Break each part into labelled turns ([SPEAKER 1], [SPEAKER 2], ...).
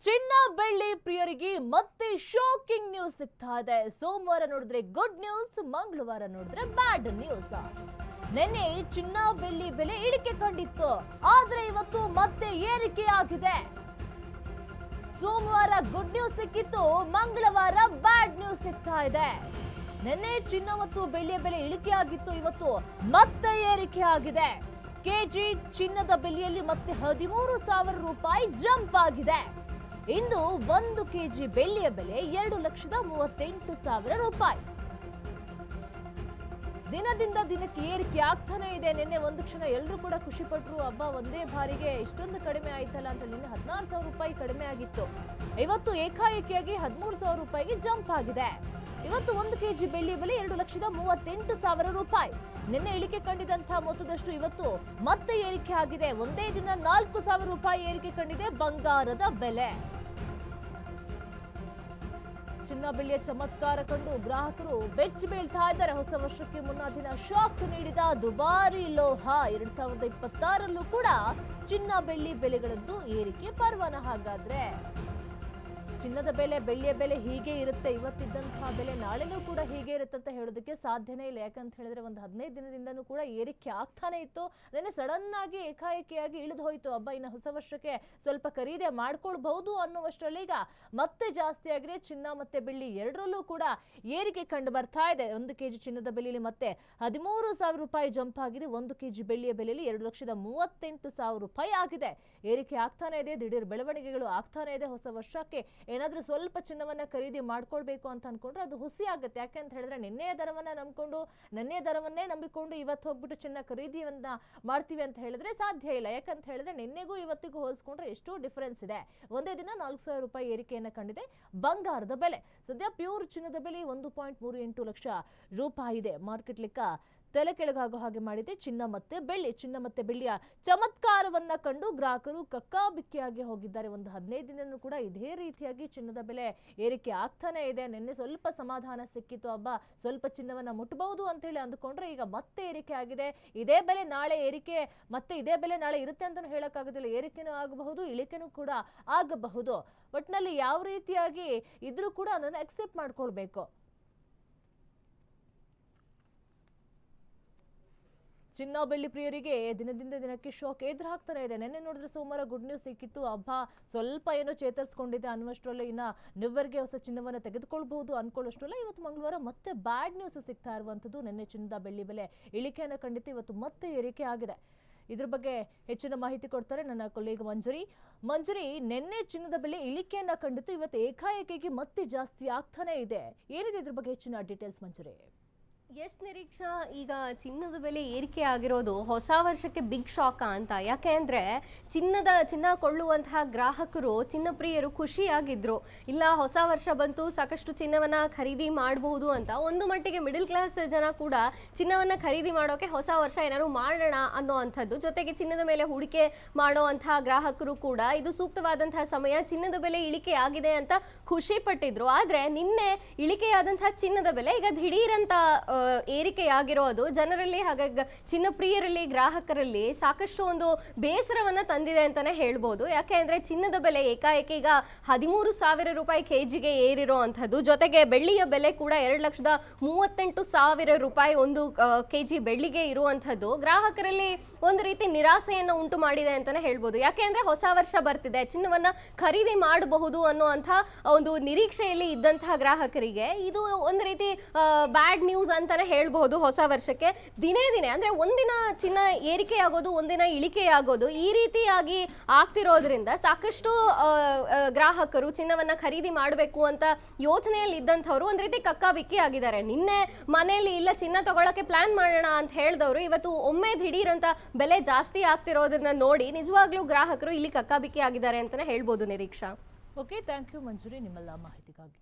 [SPEAKER 1] ಚಿನ್ನ ಬೆಳ್ಳಿ ಪ್ರಿಯರಿಗೆ ಮತ್ತೆ ಶಾಕಿಂಗ್ ನ್ಯೂಸ್ ಸಿಗ್ತಾ ಇದೆ. ಸೋಮವಾರ ನೋಡಿದ್ರೆ ಗುಡ್ ನ್ಯೂಸ್, ಮಂಗಳವಾರ ನೋಡಿದ್ರೆ ಬ್ಯಾಡ್ ನ್ಯೂಸ್. ನಿನ್ನೆ ಚಿನ್ನ ಬೆಳ್ಳಿ ಬೆಲೆ ಇಳಿಕೆ ಕಂಡಿತ್ತು, ಆದ್ರೆ ಇವತ್ತು ಮತ್ತೆ ಏರಿಕೆ ಆಗಿದೆ. ಸೋಮವಾರ ಗುಡ್ ನ್ಯೂಸ್ ಸಿಕ್ಕಿತ್ತು, ಮಂಗಳವಾರ ಬ್ಯಾಡ್ ನ್ಯೂಸ್ ಸಿಗ್ತಾ ಇದೆ. ನಿನ್ನೆ ಚಿನ್ನ ಮತ್ತು ಬೆಳ್ಳಿಯ ಬೆಲೆ ಇಳಿಕೆ ಆಗಿತ್ತು, ಇವತ್ತು ಮತ್ತೆ ಏರಿಕೆ ಆಗಿದೆ. ಕೆಜಿ ಚಿನ್ನದ ಬೆಲೆಯಲ್ಲಿ ಮತ್ತೆ 13,000 ರೂಪಾಯಿ ಜಂಪ್ ಆಗಿದೆ. ಇಂದು 1 ಕೆಜಿ ಬೆಳ್ಳಿಯ ಬೆಲೆ 2,38,000 ರೂಪಾಯಿ. ದಿನದಿಂದ ದಿನಕ್ಕೆ ಏರಿಕೆ ಆಗ್ತಾನೆ ಇದೆ. ನಿನ್ನೆ ಒಂದು ಕ್ಷಣ ಎಲ್ಲರೂ ಕೂಡ ಖುಷಿ ಪಟ್ರು, ಹಬ್ಬ ಒಂದೇ ಬಾರಿಗೆ ಇಷ್ಟೊಂದು ಕಡಿಮೆ ಆಯ್ತಲ್ಲ ಅಂತ. ನಿನ್ನೆ 16,000 ರೂಪಾಯಿ ಕಡಿಮೆ ಆಗಿತ್ತು, ಇವತ್ತು ಏಕಾಏಕಿಯಾಗಿ 13,000 ರೂಪಾಯಿಗೆ ಜಂಪ್ ಆಗಿದೆ. ಇವತ್ತು 1 ಕೆಜಿ ಬೆಳ್ಳಿ ಬೆಲೆ 2,38,000 ರೂಪಾಯಿ. ನಿನ್ನೆ ಇಳಿಕೆ ಕಂಡಿದಂತಹ ಮೊತ್ತದಷ್ಟು ಇವತ್ತು ಮತ್ತೆ ಏರಿಕೆ ಆಗಿದೆ. ಒಂದೇ ದಿನ 4,000 ರೂಪಾಯಿ ಏರಿಕೆ ಕಂಡಿದೆ ಬಂಗಾರದ ಬೆಲೆ. ಚಿನ್ನ ಬೆಳ್ಳಿಯ ಚಮತ್ಕಾರ ಕಂಡು ಗ್ರಾಹಕರು ಬೆಚ್ಚಿ ಬೀಳ್ತಾ ಇದ್ದಾರೆ. ಹೊಸ ವರ್ಷಕ್ಕೆ ಮುನ್ನ ದಿನ ಶಾಕ್ ನೀಡಿದ ದುಬಾರಿ ಲೋಹ 2026ರಲ್ಲೂ ಕೂಡ ಚಿನ್ನ ಬೆಳ್ಳಿ ಬೆಲೆಗಳದ್ದು ಏರಿಕೆ ಪರ್ವಾನ. ಹಾಗಾದ್ರೆ ಚಿನ್ನದ ಬೆಲೆ ಬೆಳ್ಳಿಯ ಬೆಲೆ ಹೀಗೆ ಇರುತ್ತೆ, ಇವತ್ತಿದ್ದಂತಹ ಬೆಲೆ ನಾಳೆನೂ ಕೂಡ ಹೀಗೆ ಇರುತ್ತೆ ಅಂತ ಹೇಳೋದಕ್ಕೆ ಸಾಧ್ಯನೇ ಇಲ್ಲ. ಯಾಕಂತ ಹೇಳಿದ್ರೆ ಒಂದು 15 ದಿನದಿಂದನೂ ಕೂಡ ಏರಿಕೆ ಆಗ್ತಾನೆ ಇತ್ತು. ನೆನ್ನೆ ಸಡನ್ ಆಗಿ ಏಕಾಏಕಿಯಾಗಿ ಇಳಿದು ಹೋಯಿತು. ಹಬ್ಬ ಇನ್ನು ಹೊಸ ವರ್ಷಕ್ಕೆ ಸ್ವಲ್ಪ ಖರೀದಿ ಮಾಡ್ಕೊಳ್ಬಹುದು ಅನ್ನುವಷ್ಟರಲ್ಲಿ ಈಗ ಮತ್ತೆ ಜಾಸ್ತಿ ಆಗಿದೆ. ಚಿನ್ನ ಮತ್ತೆ ಬೆಳ್ಳಿ ಎರಡರಲ್ಲೂ ಕೂಡ ಏರಿಕೆ ಕಂಡು ಬರ್ತಾ ಇದೆ. 1 ಕೆಜಿ ಚಿನ್ನದ ಬೆಲೆಯಲ್ಲಿ ಮತ್ತೆ 13,000 ರೂಪಾಯಿ ಜಂಪ್ ಆಗಿದೆ. 1 ಕೆಜಿ ಬೆಳ್ಳಿಯ ಬೆಲೆಯಲ್ಲಿ 2,38,000 ರೂಪಾಯಿ ಆಗಿದೆ. ಏರಿಕೆ ಆಗ್ತಾನೆ ಇದೆ, ದಿಢೀರ್ ಬೆಳವಣಿಗೆಗಳು ಆಗ್ತಾನೆ ಇದೆ. ಹೊಸ ವರ್ಷಕ್ಕೆ ಏನಾದ್ರೂ ಸ್ವಲ್ಪ ಚಿನ್ನವನ್ನ ಖರೀದಿ ಮಾಡ್ಕೊಳ್ಬೇಕು ಅಂತ ಅನ್ಕೊಂಡ್ರೆ ಅದು ಹುಸಿ ಆಗುತ್ತೆ. ಯಾಕೆ ಅಂತ ಹೇಳಿದ್ರೆ ನಿನ್ನೆಯ ದರವನ್ನೇ ನಂಬಿಕೊಂಡು ಇವತ್ತು ಹೋಗ್ಬಿಟ್ಟು ಚಿನ್ನ ಖರೀದಿಯನ್ನ ಮಾಡ್ತೀವಿ ಅಂತ ಹೇಳಿದ್ರೆ ಸಾಧ್ಯ ಇಲ್ಲ. ಯಾಕಂತ ಹೇಳಿದ್ರೆ ನಿನ್ನೆಗೂ ಇವತ್ತಿಗೂ ಹೋಲಿಸ್ಕೊಂಡ್ರೆ ಎಷ್ಟೋ ಡಿಫರೆನ್ಸ್ ಇದೆ. ಒಂದೇ ದಿನ 4,000 ರೂಪಾಯಿ ಏರಿಕೆಯನ್ನ ಕಂಡಿದೆ ಬಂಗಾರದ ಬೆಲೆ. ಸದ್ಯ ಪ್ಯೂರ್ ಚಿನ್ನದ ಬೆಲೆ 1.38 ಲಕ್ಷ ರೂಪಾಯಿ ಇದೆ. ಮಾರ್ಕೆಟ್ ಲೆಕ್ಕ ತಲೆ ಕೆಳಗಾಗೋ ಹಾಗೆ ಮಾಡಿದೆ ಚಿನ್ನ ಮತ್ತೆ ಬೆಳ್ಳಿಯ ಚಮತ್ಕಾರವನ್ನ ಕಂಡು ಗ್ರಾಹಕರು ಕಕ್ಕಾಬಿಕ್ಕಿಯಾಗಿ ಹೋಗಿದ್ದಾರೆ. ಒಂದು 15 ದಿನನೂ ಕೂಡ ಇದೇ ರೀತಿಯಾಗಿ ಚಿನ್ನದ ಬೆಲೆ ಏರಿಕೆ ಆಗ್ತಾನೆ ಇದೆ. ನಿನ್ನೆ ಸ್ವಲ್ಪ ಸಮಾಧಾನ ಸಿಕ್ಕಿತ್ತು, ಹಬ್ಬ ಸ್ವಲ್ಪ ಚಿನ್ನವನ್ನ ಮುಟ್ಟಬಹುದು ಅಂತ ಹೇಳಿ ಅಂದುಕೊಂಡ್ರೆ ಈಗ ಮತ್ತೆ ಏರಿಕೆ ಆಗಿದೆ. ಇದೇ ಬೆಲೆ ನಾಳೆ ಏರಿಕೆ, ಮತ್ತೆ ಇದೇ ಬೆಲೆ ನಾಳೆ ಇರುತ್ತೆ ಅಂತ ಹೇಳಕ್ಕಾಗೋದಿಲ್ಲ. ಏರಿಕೆನೂ ಆಗಬಹುದು, ಇಳಿಕೆನೂ ಕೂಡ ಆಗಬಹುದು. ಒಟ್ಟಿನಲ್ಲಿ ಯಾವ ರೀತಿಯಾಗಿ ಇದ್ರೂ ಕೂಡ ಅದನ್ನು ಅಕ್ಸೆಪ್ಟ್ ಮಾಡ್ಕೊಳ್ಬೇಕು. ಚಿನ್ನ ಬೆಳ್ಳಿ ಪ್ರಿಯರಿಗೆ ದಿನದಿಂದ ದಿನಕ್ಕೆ ಶಾಕ್ ಎದುರು ಹಾಕ್ತಾನೆ ಇದೆ. ನೆನ್ನೆ ನೋಡಿದ್ರೆ ಸೋಮವಾರ ಗುಡ್ ನ್ಯೂಸ್ ಸಿಕ್ಕಿತ್ತು, ಹಬ್ಬ ಸ್ವಲ್ಪ ಏನೋ ಚೇತರಿಸ್ಕೊಂಡಿದೆ ಅನ್ನುವಷ್ಟರಲ್ಲೇ ಇನ್ನ ನ್ಯೂವರ್ಗೆ ಹೊಸ ಚಿನ್ನವನ್ನು ತೆಗೆದುಕೊಳ್ಬಹುದು ಅನ್ಕೊಳ್ಳೋಷ್ಟರಲ್ಲೇ ಇವತ್ತು ಮಂಗಳವಾರ ಮತ್ತೆ ಬ್ಯಾಡ್ ನ್ಯೂಸ್ ಸಿಗ್ತಾ ಇರುವಂಥದ್ದು. ನೆನ್ನೆ ಚಿನ್ನದ ಬೆಳ್ಳಿ ಬೆಲೆ ಇಳಿಕೆಯನ್ನು ಕಂಡಿತ್ತು, ಇವತ್ತು ಮತ್ತೆ ಏರಿಕೆ ಆಗಿದೆ. ಇದ್ರ ಬಗ್ಗೆ ಹೆಚ್ಚಿನ ಮಾಹಿತಿ ಕೊಡ್ತಾರೆ ನನ್ನ ಕೊಲೀಗ್ ಮಂಜರಿ. ನಿನ್ನೆ ಚಿನ್ನದ ಬೆಲೆ ಇಳಿಕೆಯನ್ನ ಕಂಡಿತ್ತು, ಇವತ್ತು ಏಕಾಏಕಿಗೆ ಮತ್ತೆ ಜಾಸ್ತಿ ಆಗ್ತಾನೆ ಇದೆ. ಏನಿದೆ ಇದ್ರ ಬಗ್ಗೆ ಹೆಚ್ಚಿನ ಡೀಟೇಲ್ಸ್ ಮಂಜರಿ?
[SPEAKER 2] ಎಸ್ ನಿರೀಕ್ಷಾ, ಈಗ ಚಿನ್ನದ ಬೆಲೆ ಏರಿಕೆ ಆಗಿರೋದು ಹೊಸ ವರ್ಷಕ್ಕೆ ಬಿಗ್ ಶಾಕ್ ಅಂತ. ಯಾಕೆ ಅಂದರೆ ಚಿನ್ನ ಕೊಳ್ಳುವಂತಹ ಗ್ರಾಹಕರು, ಚಿನ್ನ ಪ್ರಿಯರು ಖುಷಿಯಾಗಿದ್ರು. ಇಲ್ಲ ಹೊಸ ವರ್ಷ ಬಂತು, ಸಾಕಷ್ಟು ಚಿನ್ನವನ್ನು ಖರೀದಿ ಮಾಡಬಹುದು ಅಂತ. ಒಂದು ಮಟ್ಟಿಗೆ ಮಿಡಲ್ ಕ್ಲಾಸ್ ಜನ ಕೂಡ ಚಿನ್ನವನ್ನು ಖರೀದಿ ಮಾಡೋಕೆ ಹೊಸ ವರ್ಷ ಏನಾದ್ರು ಮಾಡೋಣ ಅನ್ನೋ ಅಂಥದ್ದು. ಜೊತೆಗೆ ಚಿನ್ನದ ಮೇಲೆ ಹೂಡಿಕೆ ಮಾಡೋ ಅಂತಹ ಗ್ರಾಹಕರು ಕೂಡ ಇದು ಸೂಕ್ತವಾದಂತಹ ಸಮಯ, ಚಿನ್ನದ ಬೆಲೆ ಇಳಿಕೆ ಆಗಿದೆ ಅಂತ ಖುಷಿ ಪಟ್ಟಿದ್ರು. ಆದರೆ ನಿನ್ನೆ ಇಳಿಕೆಯಾದಂತಹ ಚಿನ್ನದ ಬೆಲೆ ಈಗ ದಿಢೀರಂತ ಏರಿಕೆಯಾಗಿರೋದು ಜನರಲ್ಲಿ, ಹಾಗಾಗಿ ಚಿನ್ನ ಪ್ರಿಯರಲ್ಲಿ, ಗ್ರಾಹಕರಲ್ಲಿ ಸಾಕಷ್ಟು ಒಂದು ಬೇಸರವನ್ನ ತಂದಿದೆ ಅಂತಾನೆ ಹೇಳ್ಬೋದು. ಯಾಕೆ ಅಂದ್ರೆ ಚಿನ್ನದ ಬೆಲೆ ಏಕಾಏಕಿ ಈಗ 13,000 ರೂಪಾಯಿ ಕೆಜಿಗೆ ಏರಿರೋ ಅಂಥದ್ದು. ಜೊತೆಗೆ ಬೆಳ್ಳಿಯ ಬೆಲೆ ಕೂಡ 2,38,000 ರೂಪಾಯಿ 1 ಕೆಜಿ ಬೆಳ್ಳಿಗೆ ಇರುವಂಥದ್ದು ಗ್ರಾಹಕರಲ್ಲಿ ಒಂದು ರೀತಿ ನಿರಾಸೆಯನ್ನು ಉಂಟು ಮಾಡಿದೆ ಅಂತಾನೆ ಹೇಳ್ಬೋದು. ಯಾಕೆ ಅಂದ್ರೆ ಹೊಸ ವರ್ಷ ಬರ್ತಿದೆ, ಚಿನ್ನವನ್ನ ಖರೀದಿ ಮಾಡಬಹುದು ಅನ್ನುವಂಥ ಒಂದು ನಿರೀಕ್ಷೆಯಲ್ಲಿ ಇದ್ದಂತಹ ಗ್ರಾಹಕರಿಗೆ ಇದು ಒಂದು ರೀತಿ ಬ್ಯಾಡ್ ನ್ಯೂಸ್ ಅಂತಾನೆ ಹೇಳ್ಬಹುದು. ಹೊಸ ವರ್ಷಕ್ಕೆ ದಿನೇ ಅಂದ್ರೆ ಒಂದಿನ ಚಿನ್ನ ಏರಿಕೆ ಆಗೋದು, ಒಂದಿನ ಇಳಿಕೆ ಆಗೋದು, ಈ ರೀತಿಯಾಗಿ ಆಗ್ತಿರೋದ್ರಿಂದ ಸಾಕಷ್ಟು ಗ್ರಾಹಕರು ಚಿನ್ನವನ್ನ ಖರೀದಿ ಮಾಡಬೇಕು ಅಂತ ಯೋಚನೆಯಲ್ಲಿ ಇದ್ದಂಥವ್ರು ಒಂದ್ ರೀತಿ ಕಕ್ಕಾಬಿಕ್ಕಿ ಆಗಿದ್ದಾರೆ. ನಿನ್ನೆ ಮನೆಯಲ್ಲಿ ಇಲ್ಲ ಚಿನ್ನ ತಗೊಳಕ್ಕೆ ಪ್ಲಾನ್ ಮಾಡೋಣ ಅಂತ ಹೇಳಿದವರು ಇವತ್ತು ಒಮ್ಮೆ ದಿಢೀರ್ ಅಂತ ಬೆಲೆ ಜಾಸ್ತಿ ಆಗ್ತಿರೋದನ್ನ ನೋಡಿ ನಿಜವಾಗ್ಲೂ ಗ್ರಾಹಕರು ಇಲ್ಲಿ ಕಕ್ಕಾಬಿಕ್ಕಿ ಆಗಿದ್ದಾರೆ ಅಂತಾನೆ ಹೇಳ್ಬೋದು ನಿರೀಕ್ಷಾ.
[SPEAKER 1] ಓಕೆ, ಥ್ಯಾಂಕ್ ಯು ಮಂಜುರಿ ನಿಮ್ಮೆಲ್ಲ ಮಾಹಿತಿಗಾಗಿ.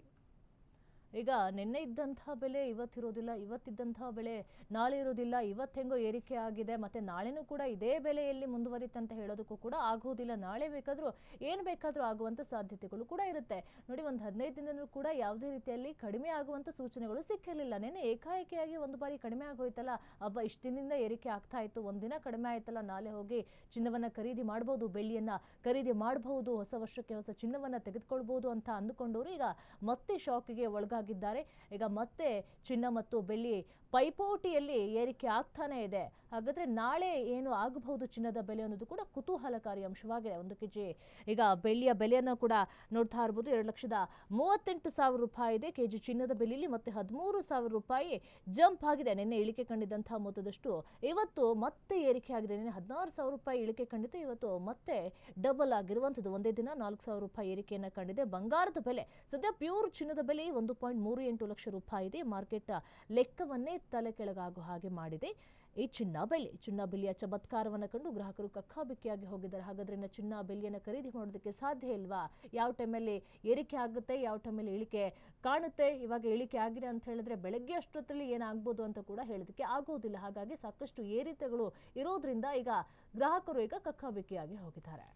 [SPEAKER 1] ಈಗ ನಿನ್ನೆ ಇದ್ದಂತಹ ಬೆಲೆ ಇವತ್ತಿರೋದಿಲ್ಲ, ಇವತ್ತಿದ್ದಂತಹ ಬೆಲೆ ನಾಳೆ ಇರೋದಿಲ್ಲ, ಇವತ್ತೆಂಗೋ ಏರಿಕೆ ಆಗಿದೆ, ಮತ್ತೆ ನಾಳೆನೂ ಕೂಡ ಇದೇ ಬೆಲೆಯಲ್ಲಿ ಮುಂದುವರಿತಂತ ಹೇಳೋದಕ್ಕೂ ಕೂಡ ಆಗೋದಿಲ್ಲ. ನಾಳೆ ಏನು ಬೇಕಾದರೂ ಆಗುವಂಥ ಸಾಧ್ಯತೆಗಳು ಕೂಡ ಇರುತ್ತೆ. ನೋಡಿ, ಒಂದು 15 ದಿನನೂ ಕೂಡ ಯಾವುದೇ ರೀತಿಯಲ್ಲಿ ಕಡಿಮೆ ಆಗುವಂಥ ಸೂಚನೆಗಳು ಸಿಕ್ಕಿರಲಿಲ್ಲ. ನಿನ್ನೆ ಏಕಾಏಕಿಯಾಗಿ ಒಂದು ಬಾರಿ ಕಡಿಮೆ ಆಗೋಯ್ತಲ್ಲ, ಇಷ್ಟು ದಿನದಿಂದ ಏರಿಕೆ ಆಗ್ತಾ ಇತ್ತು, ಒಂದಿನ ಕಡಿಮೆ ಆಯ್ತಲ್ಲ, ನಾಳೆ ಹೋಗಿ ಚಿನ್ನವನ್ನು ಖರೀದಿ ಮಾಡ್ಬೋದು, ಬೆಳ್ಳಿಯನ್ನು ಖರೀದಿ ಮಾಡಬಹುದು, ಹೊಸ ವರ್ಷಕ್ಕೆ ಹೊಸ ಚಿನ್ನವನ್ನು ತೆಗೆದುಕೊಳ್ಬೋದು ಅಂತ ಅಂದುಕೊಂಡವರು ಈಗ ಮತ್ತೆ ಶಾಕಿಗೆ ಒಳಗಾಗಿದ್ದಾರೆ. ಈಗ ಮತ್ತೆ ಚಿನ್ನ ಮತ್ತು ಬೆಳ್ಳಿ ಪೈಪೋಟಿಯಲ್ಲಿ ಏರಿಕೆ ಆಗ್ತಾನೆ ಇದೆ. ಹಾಗಾದ್ರೆ ನಾಳೆ ಏನು ಆಗಬಹುದು ಚಿನ್ನದ ಬೆಲೆ ಅನ್ನೋದು ಕೂಡ ಕುತೂಹಲಕಾರಿ ಅಂಶವಾಗಿದೆ. 1 ಕೆಜಿ ಈಗ ಬೆಳ್ಳಿಯ ಬೆಲೆಯನ್ನು ಕೂಡ ನೋಡ್ತಾ ಇರ್ಬೋದು. 2,38,000 ರೂಪಾಯಿ ಇದೆ ಕೆಜಿ ಚಿನ್ನದ ಬೆಲೆಯಲ್ಲಿ. ಮತ್ತೆ 13,000 ರೂಪಾಯಿ ಜಂಪ್ ಆಗಿದೆ. ನಿನ್ನೆ ಇಳಿಕೆ ಕಂಡಿದ್ದಂತಹ ಮೊತ್ತದಷ್ಟು ಇವತ್ತು ಮತ್ತೆ ಏರಿಕೆ ಆಗಿದೆ. ನಿನ್ನೆ 16,000 ರೂಪಾಯಿ ಇಳಿಕೆ ಕಂಡಿದ್ದು, ಇವತ್ತು ಮತ್ತೆ ಡಬಲ್ ಆಗಿರುವಂಥದ್ದು. ಒಂದೇ ದಿನ 4,000 ರೂಪಾಯಿ ಏರಿಕೆಯನ್ನು ಕಂಡಿದೆ. ಬಂಗಾರದ ಬೆಲೆ ಸದ್ಯ ಪ್ಯೂರ್ ಚಿನ್ನದ ಬೆಲೆ 1.38 ಲಕ್ಷ ರೂಪಾಯಿ ಇದೆ. ಮಾರ್ಕೆಟ್ ಲೆಕ್ಕವನ್ನೇ ತಲೆ ಕೆಳಗಾಗೋ ಹಾಗೆ ಮಾಡಿದೆ ಈ ಚಿನ್ನ ಬೆಳ್ಳಿಯ ಚಮತ್ಕಾರವನ್ನು ಕಂಡು ಗ್ರಾಹಕರು ಕಕ್ಕಾಬಿಕ್ಕಿಯಾಗಿ ಹೋಗಿದ್ದಾರೆ. ಹಾಗಾದ್ರೆ ಇನ್ನು ಚಿನ್ನ ಬೆಳ್ಳಿಯನ್ನು ಖರೀದಿ ಮಾಡೋದಕ್ಕೆ ಸಾಧ್ಯ ಇಲ್ವಾ? ಯಾವ ಟೈಮಲ್ಲಿ ಏರಿಕೆ ಆಗುತ್ತೆ, ಯಾವ ಟೈಮಲ್ಲಿ ಇಳಿಕೆ ಕಾಣುತ್ತೆ? ಇವಾಗ ಇಳಿಕೆ ಆಗಿದೆ ಅಂತ ಹೇಳಿದ್ರೆ ಬೆಳಗ್ಗೆ ಅಷ್ಟೊತ್ತಲ್ಲಿ ಏನಾಗ್ಬೋದು ಅಂತ ಕೂಡ ಹೇಳೋದಕ್ಕೆ ಆಗೋದಿಲ್ಲ. ಹಾಗಾಗಿ ಸಾಕಷ್ಟು ಏರಿಕೆಗಳು ಇರೋದ್ರಿಂದ ಈಗ ಗ್ರಾಹಕರು ಈಗ ಕಕ್ಕಾಬಿಕ್ಕಿಯಾಗಿ ಹೋಗಿದ್ದಾರೆ.